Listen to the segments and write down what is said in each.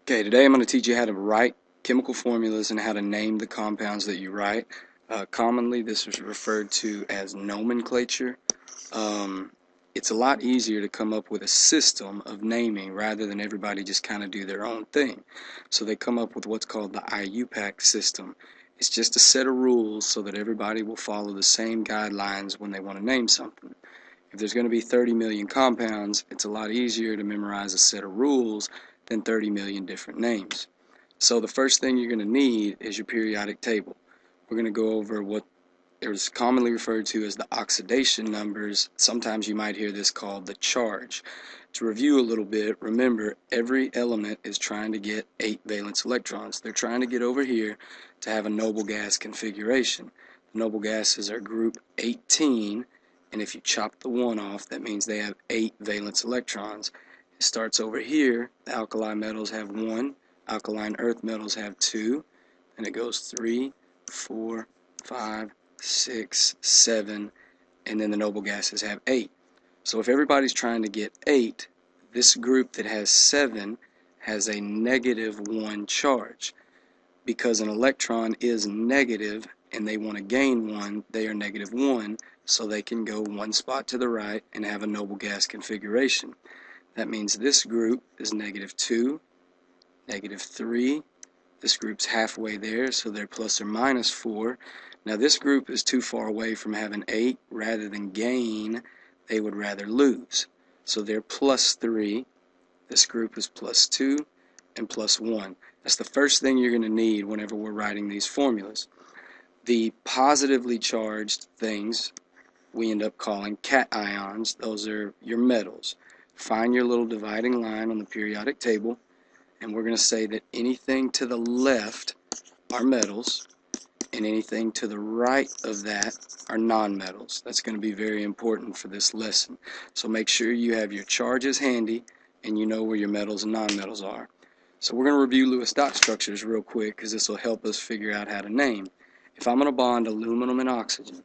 Okay, today I'm going to teach you how to write chemical formulas and how to name the compounds that you write. Commonly, this is referred to as nomenclature. It's a lot easier to come up with a system of naming rather than everybody just kind of do their own thing. So they come up with what's called the IUPAC system. It's just a set of rules so that everybody will follow the same guidelines when they want to name something. If there's going to be 30 million compounds, it's a lot easier to memorize a set of rules than 30 million different names. So the first thing you're going to need is your periodic table. We're going to go over what is commonly referred to as the oxidation numbers. Sometimes you might hear this called the charge. To review a little bit, remember every element is trying to get 8 valence electrons. They're trying to get over here to have a noble gas configuration. The noble gases are group 18, and if you chop the 1 off, that means they have 8 valence electrons. It starts over here. The alkali metals have 1, alkaline earth metals have 2, and it goes 3, 4, 5, 6, 7, and then the noble gases have 8. So if everybody's trying to get 8, this group that has 7 has a negative 1 charge. Because an electron is negative and they want to gain 1, they are negative 1, so they can go 1 spot to the right and have a noble gas configuration. That means this group is negative 2, negative 3. This group's halfway there, so they're plus or minus 4. Now this group is too far away from having 8. Rather than gain, they would rather lose. So they're plus 3. This group is plus 2 and plus 1. That's the first thing you're going to need whenever we're writing these formulas. The positively charged things we end up calling cations. Those are your metals. Find your little dividing line on the periodic table, and we're going to say that anything to the left are metals, and anything to the right of that are nonmetals. That's going to be very important for this lesson. So make sure you have your charges handy and you know where your metals and nonmetals are. So we're going to review Lewis dot structures real quick because this will help us figure out how to name. If I'm going to bond aluminum and oxygen,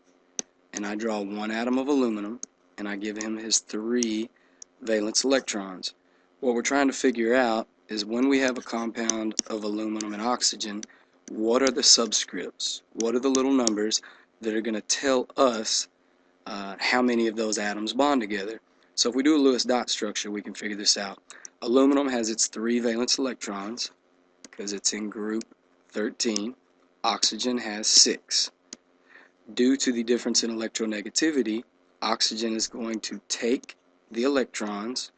and I draw 1 atom of aluminum, and I give him his 3 valence electrons, what we're trying to figure out is when we have a compound of aluminum and oxygen, what are the subscripts? What are the little numbers that are going to tell us how many of those atoms bond together? So if we do a Lewis dot structure, we can figure this out. Aluminum has its 3 valence electrons because it's in group 13. Oxygen has 6. Due to the difference in electronegativity, oxygen is going to take the electrons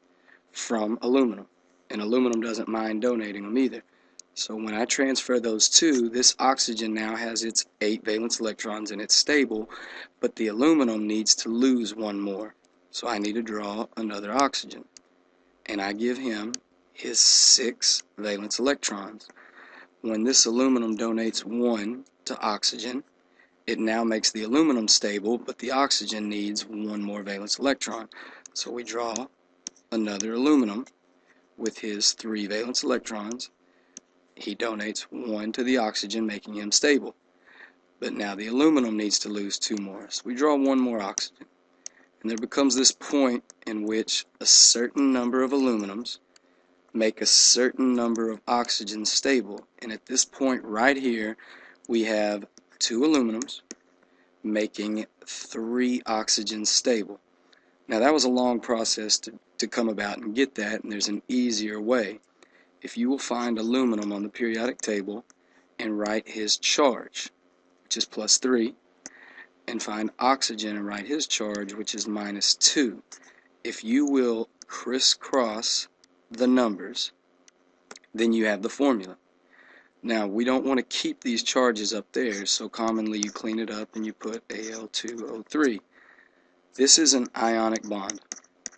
from aluminum, and aluminum doesn't mind donating them either. So when I transfer those two, this oxygen now has its 8 valence electrons and it's stable, but the aluminum needs to lose 1 more. So I need to draw another oxygen, and I give him his 6 valence electrons. When this aluminum donates 1 to oxygen, it now makes the aluminum stable, but the oxygen needs 1 more valence electron. So we draw another aluminum with his 3 valence electrons. He donates 1 to the oxygen, making him stable. But now the aluminum needs to lose 2 more. So we draw 1 more oxygen. And there becomes this point in which a certain number of aluminums make a certain number of oxygens stable. And at this point right here, we have 2 aluminums making 3 oxygens stable. Now that was a long process to come about and get that, and there's an easier way. If you will find aluminum on the periodic table and write his charge, which is plus 3, and find oxygen and write his charge, which is minus 2. If you will crisscross the numbers, then you have the formula. Now, we don't want to keep these charges up there, so commonly you clean it up and you put Al2O3. This is an ionic bond.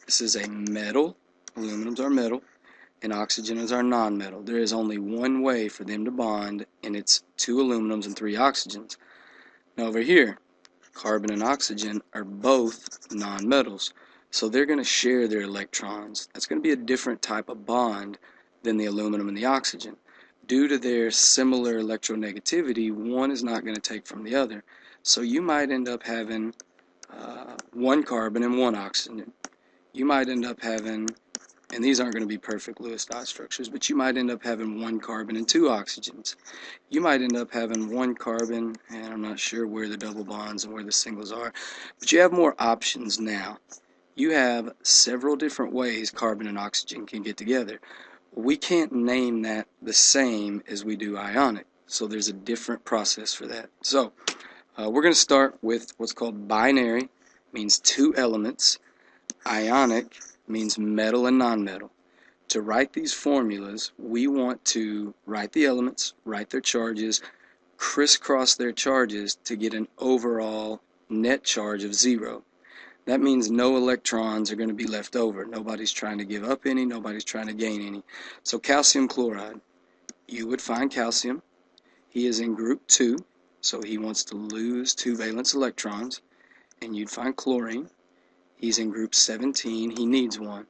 This is a metal. Aluminums are metal, and oxygen is our nonmetal. There is only one way for them to bond, and it's 2 aluminums and 3 oxygens. Now over here, carbon and oxygen are both nonmetals, so they're going to share their electrons. That's going to be a different type of bond than the aluminum and the oxygen. Due to their similar electronegativity, one is not going to take from the other. So you might end up having 1 carbon and 1 oxygen. You might end up having And these aren't going to be perfect Lewis dot structures, but you might end up having 1 carbon and 2 oxygens. You might end up having 1 carbon, and I'm not sure where the double bonds and where the singles are, but you have more options now. You have several different ways carbon and oxygen can get together. We can't name that the same as we do ionic, so there's a different process for that. So we're going to start with what's called binary, means 2 elements. Ionic means metal and nonmetal. To write these formulas, we want to write the elements, write their charges, crisscross their charges to get an overall net charge of 0. That means no electrons are going to be left over. Nobody's trying to give up any, nobody's trying to gain any. So calcium chloride, you would find calcium. He is in group 2, so he wants to lose 2 valence electrons. And you'd find chlorine. He's in group 17, he needs 1.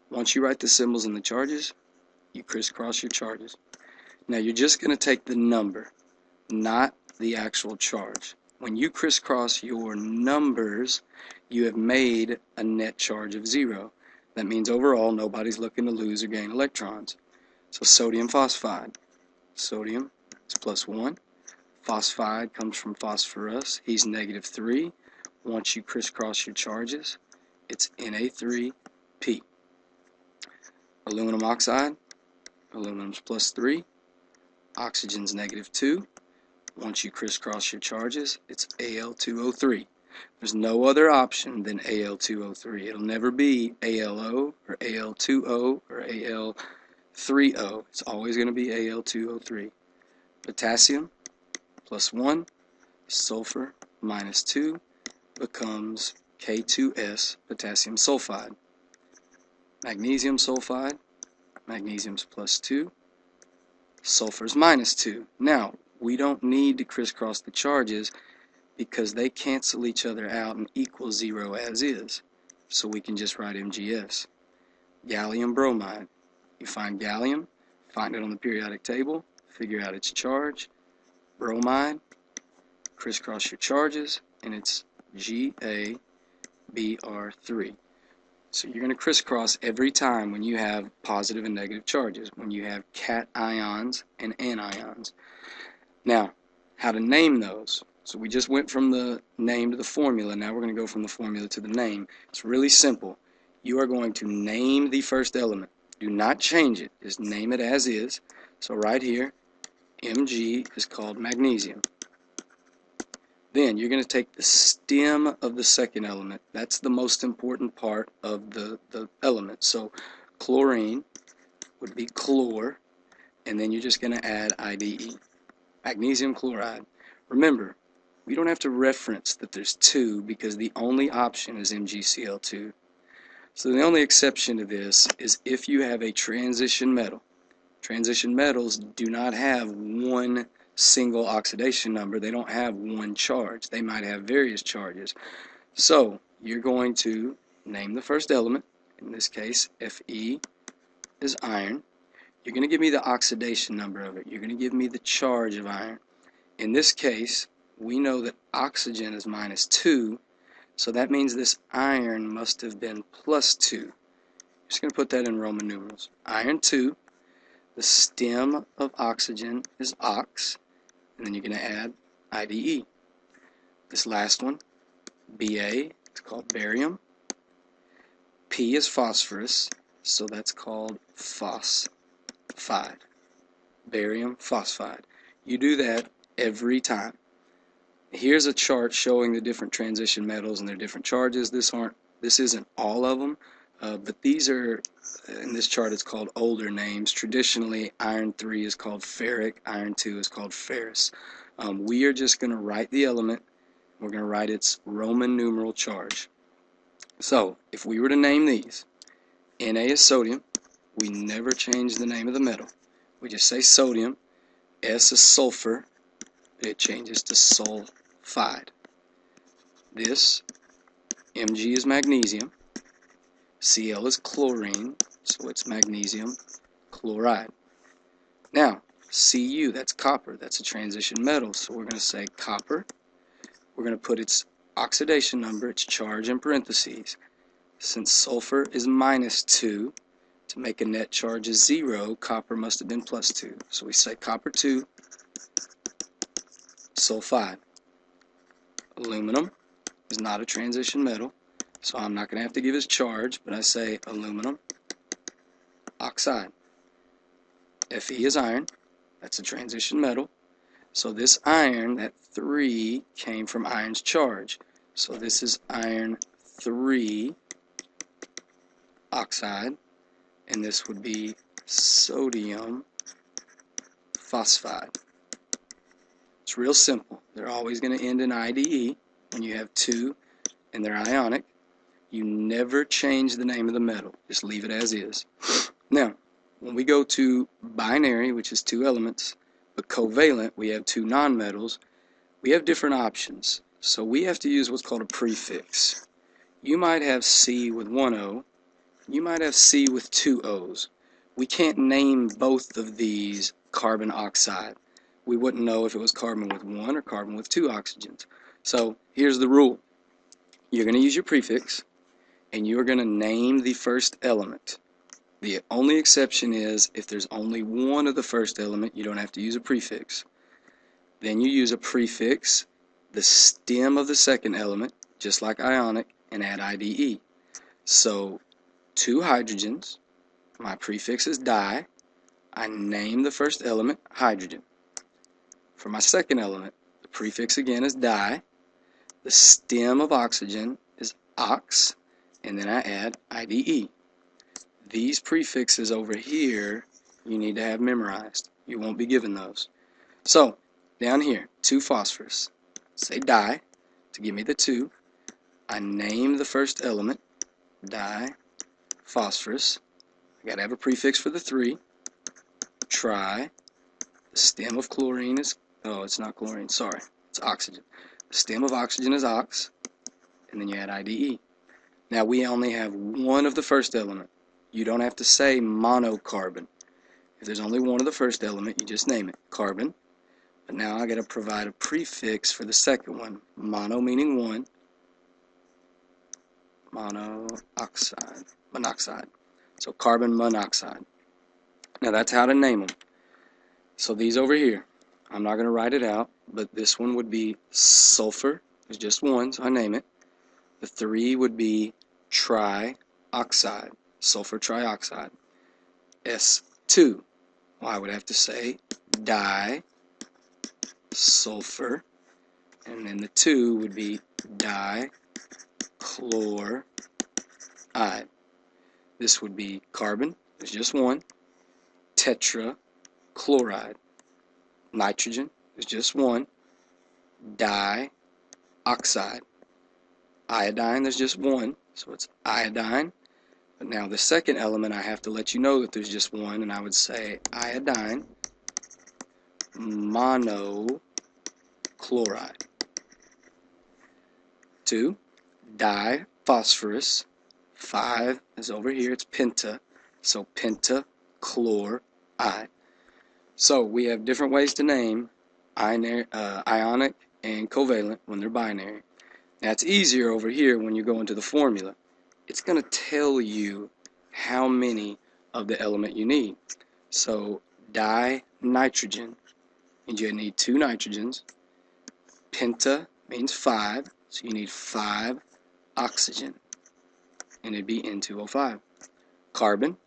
Once you write the symbols and the charges, you crisscross your charges. Now you're just going to take the number, not the actual charge. When you crisscross your numbers, you have made a net charge of 0. That means overall nobody's looking to lose or gain electrons. So sodium phosphide. Sodium is +1. Phosphide comes from phosphorus. He's -3. Once you crisscross your charges, it's Na3P. Aluminum oxide. Aluminum's +3. Oxygen's -2. Once you crisscross your charges, it's Al2O3. There's no other option than Al2O3. It'll never be ALO or Al2O or Al3O. It's always going to be Al2O3. Potassium, +1. Sulfur, -2, becomes K2S, potassium sulfide. Magnesium sulfide, magnesium's +2. Sulfur's -2. Now, we don't need to crisscross the charges because they cancel each other out and equal 0 as is. So we can just write MgS. Gallium bromide. You find gallium, find it on the periodic table, figure out its charge. Bromide, crisscross your charges, and it's GaBr3. So you're going to crisscross every time when you have positive and negative charges, when you have cations and anions. Now, how to name those. So we just went from the name to the formula. Now we're going to go from the formula to the name. It's really simple. You are going to name the first element. Do not change it. Just name it as is. So right here, Mg is called magnesium. Then you're going to take the stem of the second element. That's the most important part of the element. So chlorine would be chlor, and then you're just going to add IDE. Magnesium chloride. Remember, we don't have to reference that there's 2 because the only option is MgCl2. So the only exception to this is if you have a transition metal. Transition metals do not have one single oxidation number. They don't have one charge. They might have various charges. So you're going to name the first element. In this case, Fe is iron. You're going to give me the oxidation number of it. You're going to give me the charge of iron. In this case, we know that oxygen is -2, so that means this iron must have been +2. Just going to put that in Roman numerals. Iron 2, the stem of oxygen is ox, and then you're going to add IDE. This last one, Ba, it's called barium. P is phosphorus, so that's called phosphide. Barium phosphide. You do that every time. Here's a chart showing the different transition metals and their different charges. This isn't all of them, but these are, in this chart it's called older names. Traditionally, iron 3 is called ferric, iron 2 is called ferrous. We are just going to write the element. We're going to write its Roman numeral charge. So, if we were to name these, Na is sodium. We never change the name of the metal. We just say sodium. S is sulfur. It changes to sulfide. This, Mg is magnesium. Cl is chlorine, so it's magnesium chloride. Now, Cu, that's copper. That's a transition metal, so we're going to say copper. We're going to put its oxidation number, its charge in parentheses. Since sulfur is -2, To make a net charge of 0, copper must have been plus 2. So we say copper 2 sulfide. Aluminum is not a transition metal, so I'm not going to have to give its charge, but I say aluminum oxide. Fe is iron. That's a transition metal. So this iron, that 3, came from iron's charge. So this is iron 3 oxide, and this would be sodium phosphide. It's real simple. They're always going to end in IDE when you have 2 and they're ionic. You never change the name of the metal. Just leave it as is. Now, when we go to binary, which is 2 elements, but covalent, we have 2 nonmetals, we have different options. So we have to use what's called a prefix. You might have C with 1 O. You might have C with 2 O's. We can't name both of these carbon oxide. We wouldn't know if it was carbon with 1 or carbon with 2 oxygens. So here's the rule. You're going to use your prefix, and you're going to name the first element. The only exception is if there's only one of the first element, you don't have to use a prefix. Then you use a prefix, the stem of the second element, just like ionic, and add IDE. So 2 hydrogens, my prefix is di. I name the first element hydrogen. For my second element, the prefix again is di. The stem of oxygen is ox, and then I add IDE. These prefixes over here you need to have memorized. You won't be given those. So, down here, 2 phosphorus. Say di to give me the 2. I name the first element, di phosphorus. I gotta have a prefix for the 3. Tri. The stem of chlorine is, oh, it's not chlorine, sorry, it's oxygen. The stem of oxygen is ox, and then you add IDE. Now we only have one of the first element. You don't have to say monocarbon. If there's only one of the first element, you just name it, carbon. But now I got to provide a prefix for the second one. Mono meaning 1. Monoxide. So carbon monoxide. Now that's how to name them. So these over here, I'm not going to write it out, but this one would be sulfur. There's just one, so I name it. The 3 would be trioxide, sulfur trioxide. S2, well, I would have to say disulfur, and then the 2 would be dichloride. This would be carbon, there's just one, tetrachloride. Nitrogen, there's just one, dioxide. Iodine, there's just one, so it's iodine. But now the second element, I have to let you know that there's just one, and I would say iodine monochloride. 2, diphosphorus. 5 is over here, it's penta, so pentachloride. So we have different ways to name ionic and covalent when they're binary. Now it's easier over here when you go into the formula. It's going to tell you how many of the element you need. So dinitrogen means you need 2 nitrogens. Penta means 5, so you need 5 oxygen, and it'd be N2O5. Carbon,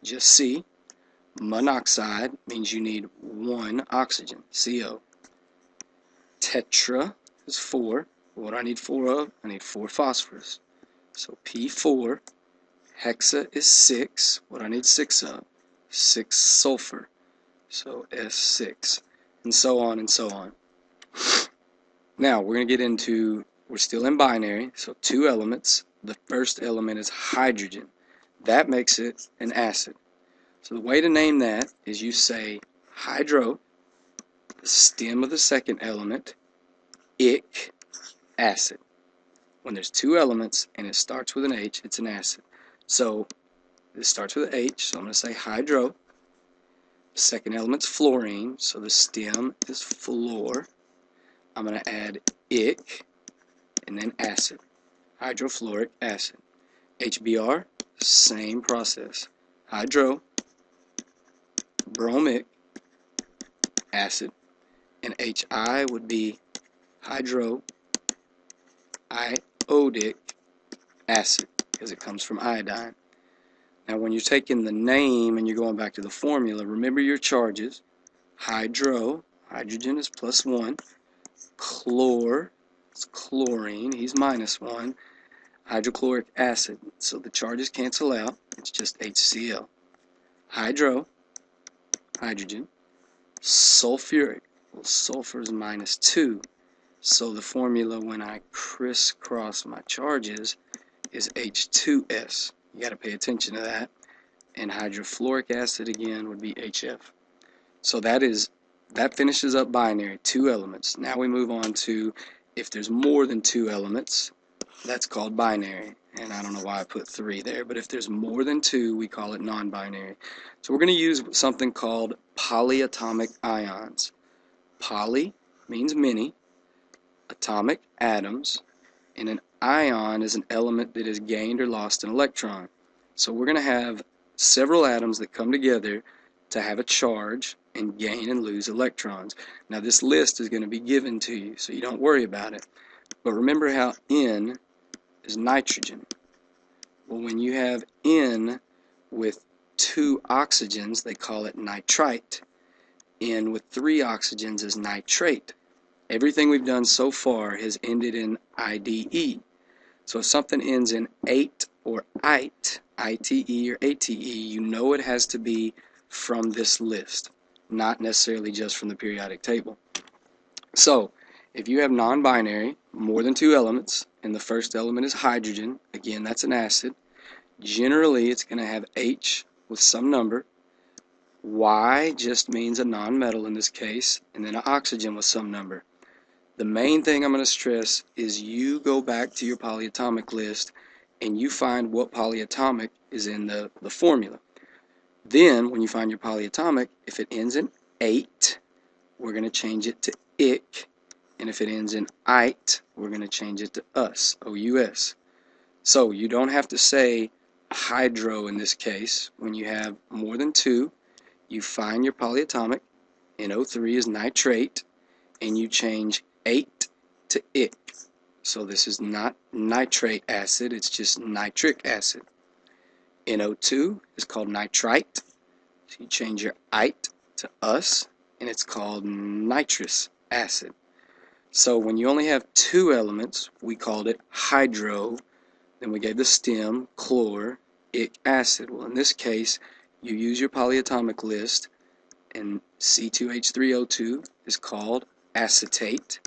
just C. Monoxide means you need 1 oxygen, CO. Tetra is 4. What do I need 4 of? I need 4 phosphorus. So P4. Hexa is 6. What do I need 6 of? 6 sulfur. So S6. And so on and so on. Now we're going to get into, we're still in binary, so 2 elements. The first element is hydrogen. That makes it an acid. So the way to name that is you say hydro, the stem of the second element, ic, acid. When there's 2 elements and it starts with an H, it's an acid. So this starts with an H, so I'm going to say hydro. The second element's fluorine, so the stem is fluor. I'm going to add ic, and then acid. Hydrofluoric acid. HBr, same process. hydrobromic acid, and HI would be hydroiodic acid because it comes from iodine. Now when you're taking the name and you're going back to the formula, remember your charges. Hydrogen is +1, chlor, it's chlorine, he's -1, hydrochloric acid, so the charges cancel out, it's just HCl. Hydrogen, sulfuric, well sulfur is -2, so the formula when I crisscross my charges is H2S. You got to pay attention to that. And hydrofluoric acid again would be HF. So that finishes up binary, 2 elements. Now we move on to if there's more than 2 elements, that's called binary. And I don't know why I put 3 there, but if there's more than 2, we call it non-binary. So we're going to use something called polyatomic ions. Poly means many, atomic atoms, and an ion is an element that has gained or lost an electron. So we're going to have several atoms that come together to have a charge and gain and lose electrons. Now this list is going to be given to you, so you don't worry about it. But remember how N is nitrogen. Well, when you have N with 2 oxygens, they call it nitrite. N with 3 oxygens is nitrate. Everything we've done so far has ended in IDE. So if something ends in ate or ite, ITE or ATE, you know it has to be from this list, not necessarily just from the periodic table. So if you have non-binary, more than 2 elements, and the first element is hydrogen, again that's an acid, generally it's going to have H with some number, Y just means a non-metal in this case, and then an oxygen with some number. The main thing I'm going to stress is you go back to your polyatomic list and you find what polyatomic is in the formula. Then, when you find your polyatomic, if it ends in ate, we're going to change it to ic, and if it ends in ite, we're going to change it to us, O-U-S. So you don't have to say hydro in this case. When you have more than 2, you find your polyatomic, NO3 is nitrate, and you change ate to ic. So this is not nitrate acid, it's just nitric acid. NO2 is called nitrite. So you change your ite to us, and it's called nitrous acid. So when you only have 2 elements, we called it hydro. Then we gave the stem, chloric acid. Well, in this case, you use your polyatomic list, and C2H3O2 is called acetate.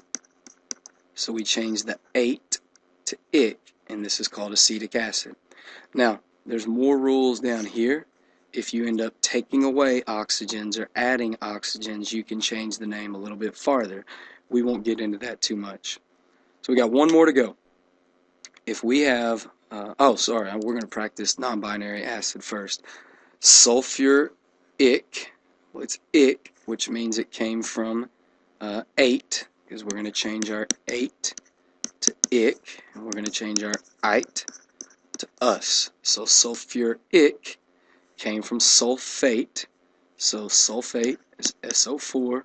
So we change the ate to ic, and this is called acetic acid. Now, there's more rules down here. If you end up taking away oxygens or adding oxygens, you can change the name a little bit farther. We won't get into that too much. So we got one more to go. If we have, we're going to practice non-binary acid first. Sulfuric, well, it's ic, which means it came from ate, because we're going to change our ate to ic, and we're going to change our ite to us. So sulfuric came from sulfate, so sulfate is SO4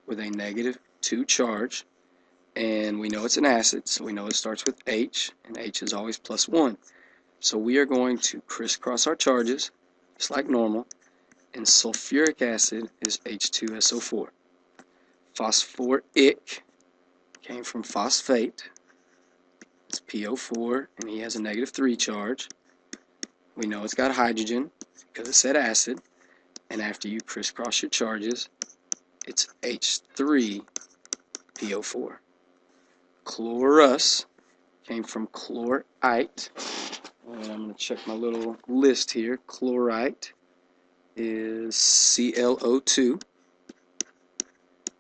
with a -2 charge, and we know it's an acid, so we know it starts with H, and H is always +1. So we are going to crisscross our charges, just like normal, and sulfuric acid is H2SO4. Phosphoric came from phosphate, it's PO4, and he has a -3 charge. We know it's got hydrogen because it said acid, and after you crisscross your charges, it's H3PO4. Chlorus came from chlorite, and I'm going to check my little list here. Chlorite is ClO2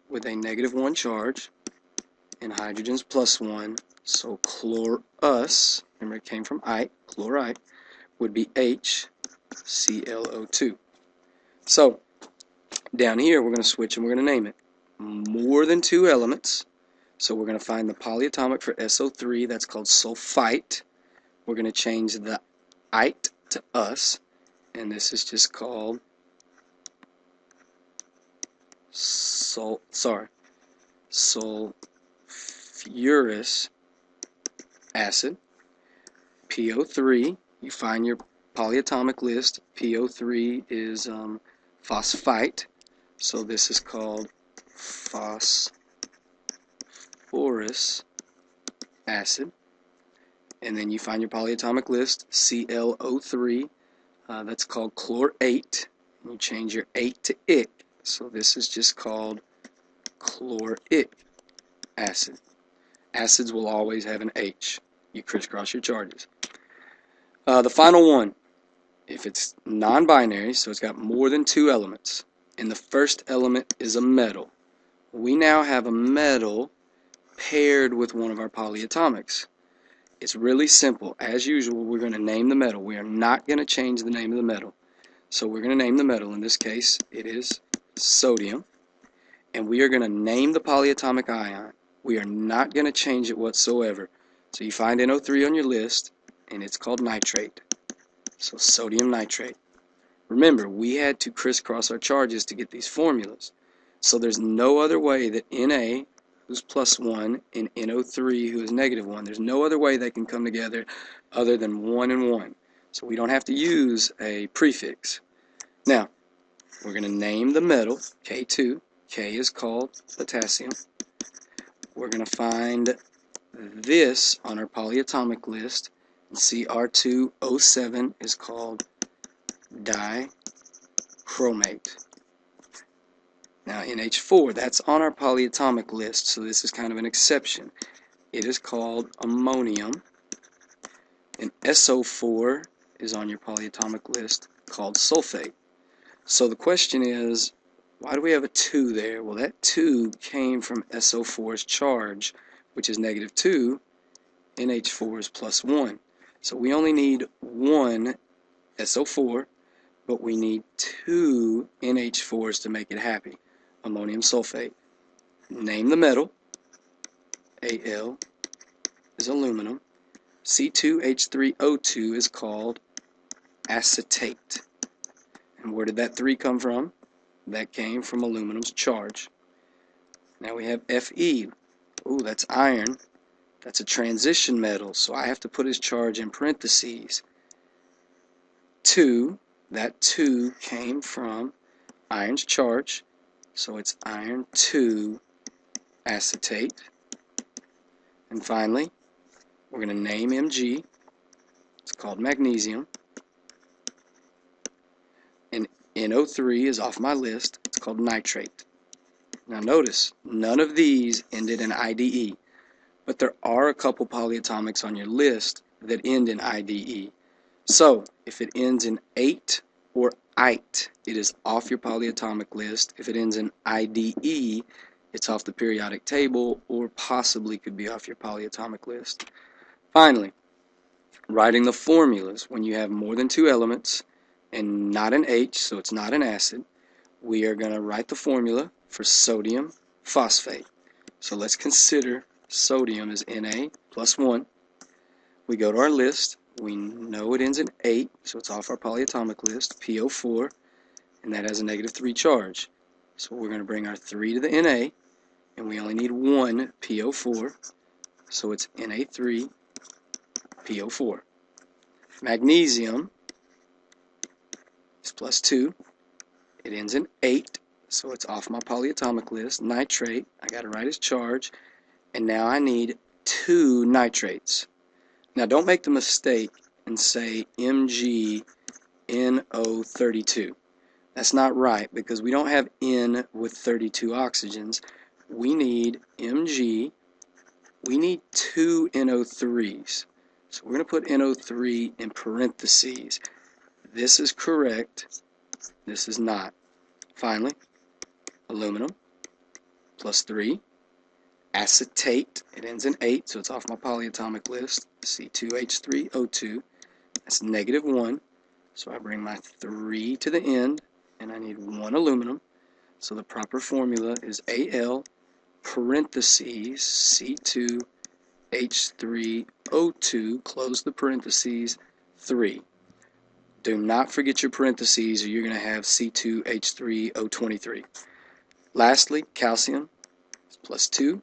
with a -1 charge, and hydrogen's +1, so chlorus, remember it came from ite, chlorite, would be HClO2. So, down here we're going to switch and we're going to name it. More than 2 elements, so we're going to find the polyatomic for SO3, that's called sulfite. We're going to change the ite to us, and this is just called sulfurous acid. PO3, you find your polyatomic list. PO3 is phosphite, so this is called phosphorus acid. And then you find your polyatomic list, ClO3, that's called chlorate. And you change your 8 to ic, so this is just called chloric acid. Acids will always have an H. You crisscross your charges. The final one, if it's non-binary, so it's got more than 2 elements, and the first element is a metal, we now have a metal paired with one of our polyatomics. It's really simple. As usual, we're going to name the metal. We are not going to change the name of the metal. So we're going to name the metal. In this case, it is sodium. And we are going to name the polyatomic ion. We are not going to change it whatsoever. So you find NO3 on your list, and it's called nitrate. So sodium nitrate. Remember, we had to crisscross our charges to get these formulas. So there's no other way that Na, who's +1, and NO3, who is -1, there's no other way they can come together other than 1 and 1. So we don't have to use a prefix. Now, we're going to name the metal, K2. K is called potassium. We're going to find this on our polyatomic list. Cr2O7 is called dichromate. Now NH4, that's on our polyatomic list, so this is kind of an exception. It is called ammonium. And SO4 is on your polyatomic list, called sulfate. So the question is, why do we have a 2 there? Well, that 2 came from SO4's charge, which is -2. NH4 is +1. So we only need 1 SO4, but we need 2 NH4s to make it happy. Ammonium sulfate. Name the metal. Al is aluminum. C2H3O2 is called acetate. And where did that 3 come from? That came from aluminum's charge. Now we have Fe. Ooh, that's iron. That's a transition metal, so I have to put his charge in parentheses. 2, that 2 came from iron's charge, so it's iron 2 acetate. And finally, we're going to name Mg. It's called magnesium. And NO3 is off my list. It's called nitrate. Now notice, none of these ended in IDE, but there are a couple polyatomics on your list that end in IDE. So, if it ends in ate or ite, it is off your polyatomic list. If it ends in IDE, it's off the periodic table, or possibly could be off your polyatomic list. Finally, writing the formulas. When you have more than 2 elements and not an H, so it's not an acid, we are going to write the formula for sodium phosphate. So let's consider sodium as Na +1. We go to our list. We know it ends in 8, so it's off our polyatomic list. PO4, and that has a -3 charge. So we're going to bring our 3 to the Na, and we only need 1 PO4, so it's Na3 PO4. Magnesium is +2. It ends in 8, so it's off my polyatomic list. Nitrate, I got to write its charge, and now I need 2 nitrates. Now don't make the mistake and say MgNO32. That's not right, because we don't have N with 32 oxygens. We need Mg, we need 2 NO3s. So we're going to put NO3 in parentheses. This is correct, this is not. Finally, aluminum, +3. Acetate, it ends in 8, so it's off my polyatomic list. C2H3O2, that's -1. So I bring my 3 to the end, and I need 1 aluminum. So the proper formula is Al parentheses C2H3O2, close the parentheses, 3. Do not forget your parentheses or you're going to have C2H3O23. Lastly, calcium is +2.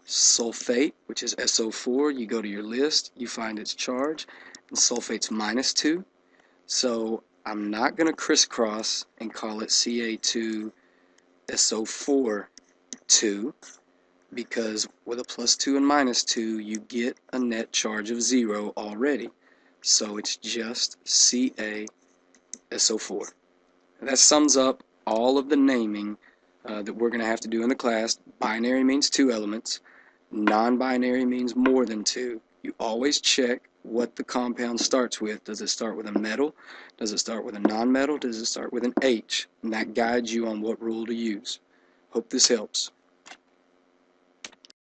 Sulfate, which is SO4, you go to your list, you find its charge, and sulfate's -2. So I'm not going to crisscross and call it Ca2SO4 2, because with a +2 and -2 you get a net charge of 0 already. So it's just CaSO4. And that sums up all of the naming that we're going to have to do in the class. Binary means 2 elements. Non-binary means more than 2. You always check what the compound starts with. Does it start with a metal? Does it start with a non-metal? Does it start with an H? And that guides you on what rule to use. Hope this helps.